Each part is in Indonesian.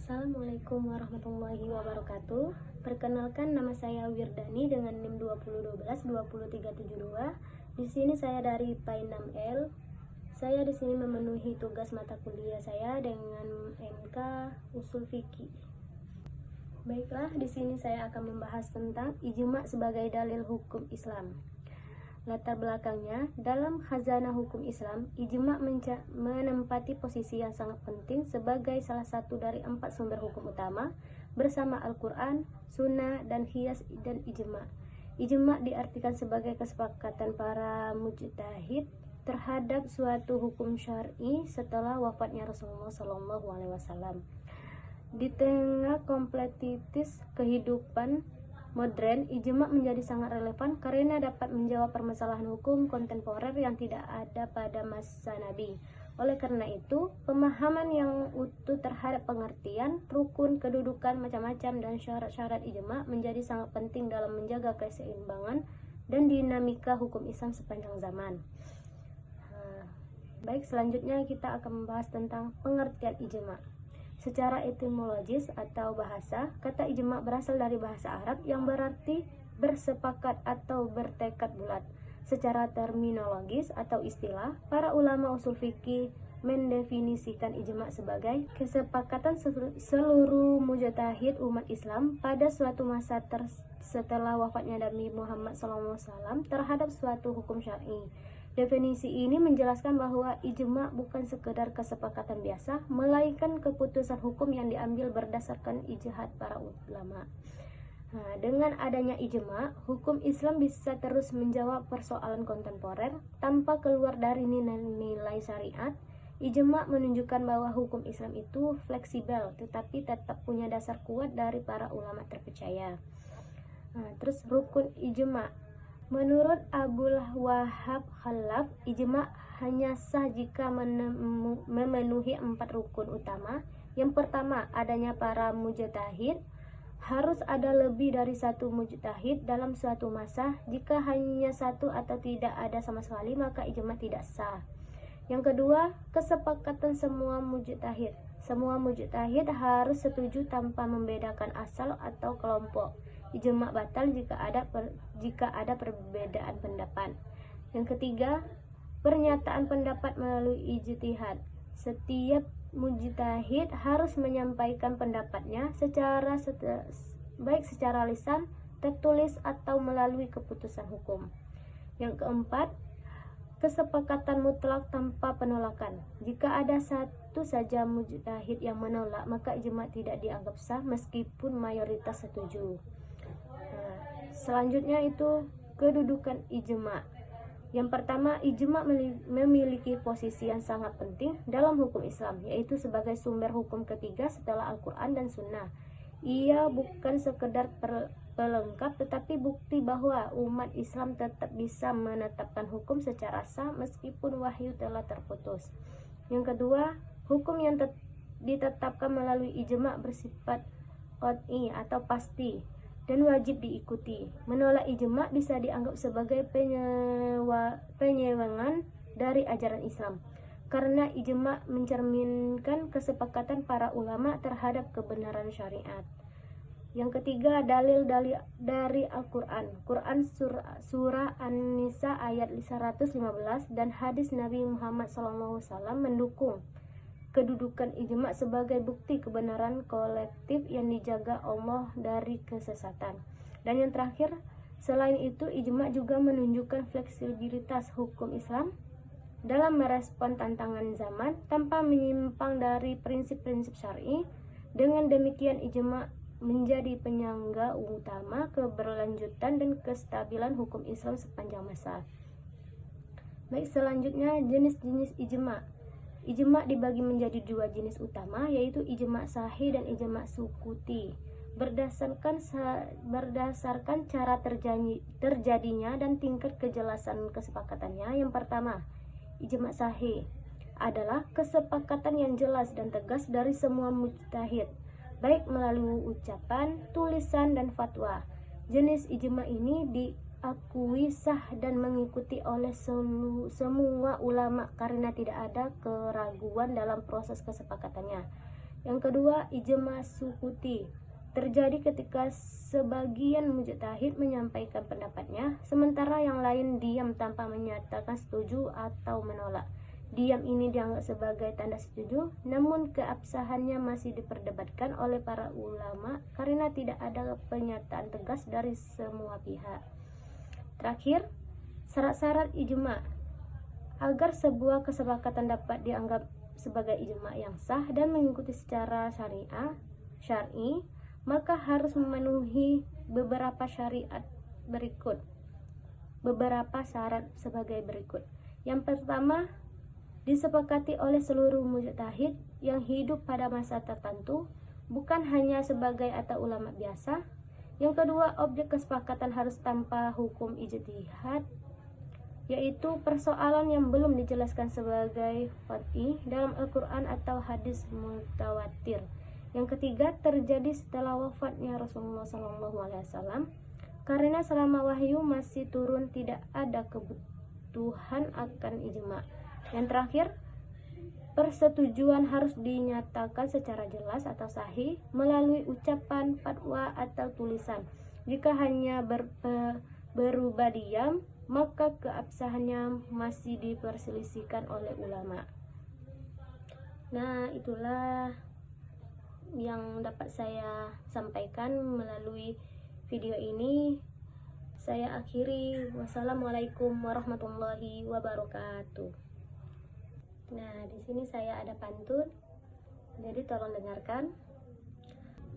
Assalamualaikum warahmatullahi wabarakatuh. Perkenalkan, nama saya Wirdani dengan NIM 2012-20372. Di sini saya dari PAI 6L. Saya di sini memenuhi tugas mata kuliah saya dengan MK Usul Fikih. Baiklah, di sini saya akan membahas tentang ijma sebagai dalil hukum Islam. Latar belakangnya, dalam khazanah hukum Islam, ijma menempati posisi yang sangat penting sebagai salah satu dari 4 sumber hukum utama bersama Al-Quran, Sunnah, dan Qiyas dan ijma. Ijma diartikan sebagai kesepakatan para mujtahid terhadap suatu hukum syar'i setelah wafatnya Rasulullah SAW. Di tengah kompleksitas kehidupan modern, ijma menjadi sangat relevan karena dapat menjawab permasalahan hukum kontemporer yang tidak ada pada masa Nabi. Oleh karena itu, pemahaman yang utuh terhadap pengertian, rukun, kedudukan, macam-macam, dan syarat-syarat ijma menjadi sangat penting dalam menjaga keseimbangan dan dinamika hukum Islam sepanjang zaman. Baik, selanjutnya kita akan membahas tentang pengertian ijma. Secara etimologis atau bahasa, kata ijma berasal dari bahasa Arab yang berarti bersepakat atau bertekad bulat. Secara terminologis atau istilah, para ulama usul fikih mendefinisikan ijma sebagai kesepakatan seluruh mujtahid umat Islam pada suatu masa setelah wafatnya Nabi Muhammad SAW terhadap suatu hukum syar'i. Definisi ini menjelaskan bahwa ijma bukan sekedar kesepakatan biasa, melainkan keputusan hukum yang diambil berdasarkan ijtihad para ulama. Dengan adanya ijma, hukum Islam bisa terus menjawab persoalan kontemporer tanpa keluar dari nilai syariat. Ijma menunjukkan bahwa hukum Islam itu fleksibel, tetapi tetap punya dasar kuat dari para ulama terpercaya. Terus rukun ijma. Menurut Abul Wahab Khalaf, ijma hanya sah jika memenuhi 4 rukun utama. Yang pertama, adanya para mujtahid. Harus ada lebih dari satu mujtahid dalam suatu masa. Jika hanya satu atau tidak ada sama sekali, maka ijma tidak sah. Yang kedua, kesepakatan semua mujtahid. Semua mujtahid harus setuju tanpa membedakan asal atau kelompok. Ijma batal jika ada perbedaan pendapat. Yang ketiga, pernyataan pendapat melalui ijtihad. Setiap mujtahid harus menyampaikan pendapatnya baik secara lisan, tertulis, atau melalui keputusan hukum. Yang keempat, kesepakatan mutlak tanpa penolakan. Jika ada satu saja mujtahid yang menolak, maka ijma tidak dianggap sah meskipun mayoritas setuju. Selanjutnya itu kedudukan ijma. Yang pertama, ijma memiliki posisi yang sangat penting dalam hukum Islam, yaitu sebagai sumber hukum ketiga setelah Al-Quran dan Sunnah. Ia bukan sekedar pelengkap, tetapi bukti bahwa umat Islam tetap bisa menetapkan hukum secara sah meskipun wahyu telah terputus. Yang kedua, hukum yang ditetapkan melalui ijma bersifat qat'i atau pasti dan wajib diikuti. Menolak ijma bisa dianggap sebagai penyewengan dari ajaran Islam, karena ijma mencerminkan kesepakatan para ulama terhadap kebenaran syariat. Yang ketiga, dalil dari Al-Quran. Quran surah An-Nisa ayat 115 dan hadis Nabi Muhammad SAW mendukung kedudukan ijma sebagai bukti kebenaran kolektif yang dijaga Allah dari kesesatan. Dan yang terakhir, selain itu ijma juga menunjukkan fleksibilitas hukum Islam dalam merespon tantangan zaman tanpa menyimpang dari prinsip-prinsip syar'i. Dengan demikian ijma menjadi penyangga utama keberlanjutan dan kestabilan hukum Islam sepanjang masa. Baik, selanjutnya jenis-jenis ijma. Ijma dibagi menjadi 2 jenis utama, yaitu ijma sahih dan ijma sukuti. Berdasarkan cara terjadinya dan tingkat kejelasan kesepakatannya. Yang pertama, ijma sahih adalah kesepakatan yang jelas dan tegas dari semua mujtahid, baik melalui ucapan, tulisan, dan fatwa. Jenis ijma ini diakui sah dan mengikuti oleh semua ulama karena tidak ada keraguan dalam proses kesepakatannya. Yang kedua, ijma sukuti. Terjadi ketika sebagian mujtahid menyampaikan pendapatnya, sementara yang lain diam tanpa menyatakan setuju atau menolak. Diam ini dianggap sebagai tanda setuju, namun keabsahannya masih diperdebatkan oleh para ulama karena tidak ada pernyataan tegas dari semua pihak. Terakhir, syarat-syarat ijma. Agar sebuah kesepakatan dapat dianggap sebagai ijma yang sah dan mengikuti secara syar'i, maka harus memenuhi beberapa syarat sebagai berikut. Yang pertama, disepakati oleh seluruh mujtahid yang hidup pada masa tertentu, bukan hanya sebagai atau ulama biasa. Yang kedua, objek kesepakatan harus tanpa hukum ijtihad, yaitu persoalan yang belum dijelaskan sebagai qat'i dalam Al-Quran atau hadis mutawatir. Yang ketiga, terjadi setelah wafatnya Rasulullah SAW, karena selama wahyu masih turun tidak ada kebutuhan akan ijma. Yang terakhir, persetujuan harus dinyatakan secara jelas atau sahih melalui ucapan, fatwa, atau tulisan. Jika hanya berubah diam, maka keabsahannya masih diperselisihkan oleh ulama. Nah, itulah yang dapat saya sampaikan melalui video ini. Saya akhiri. Wassalamualaikum warahmatullahi wabarakatuh. Nah, di sini saya ada pantun, jadi tolong dengarkan.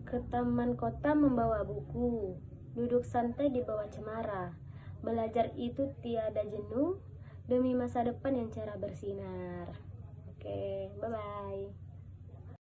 Ke taman kota membawa buku, duduk santai di bawah cemara. Belajar itu tiada jenuh demi masa depan yang cerah bersinar. Oke, bye-bye.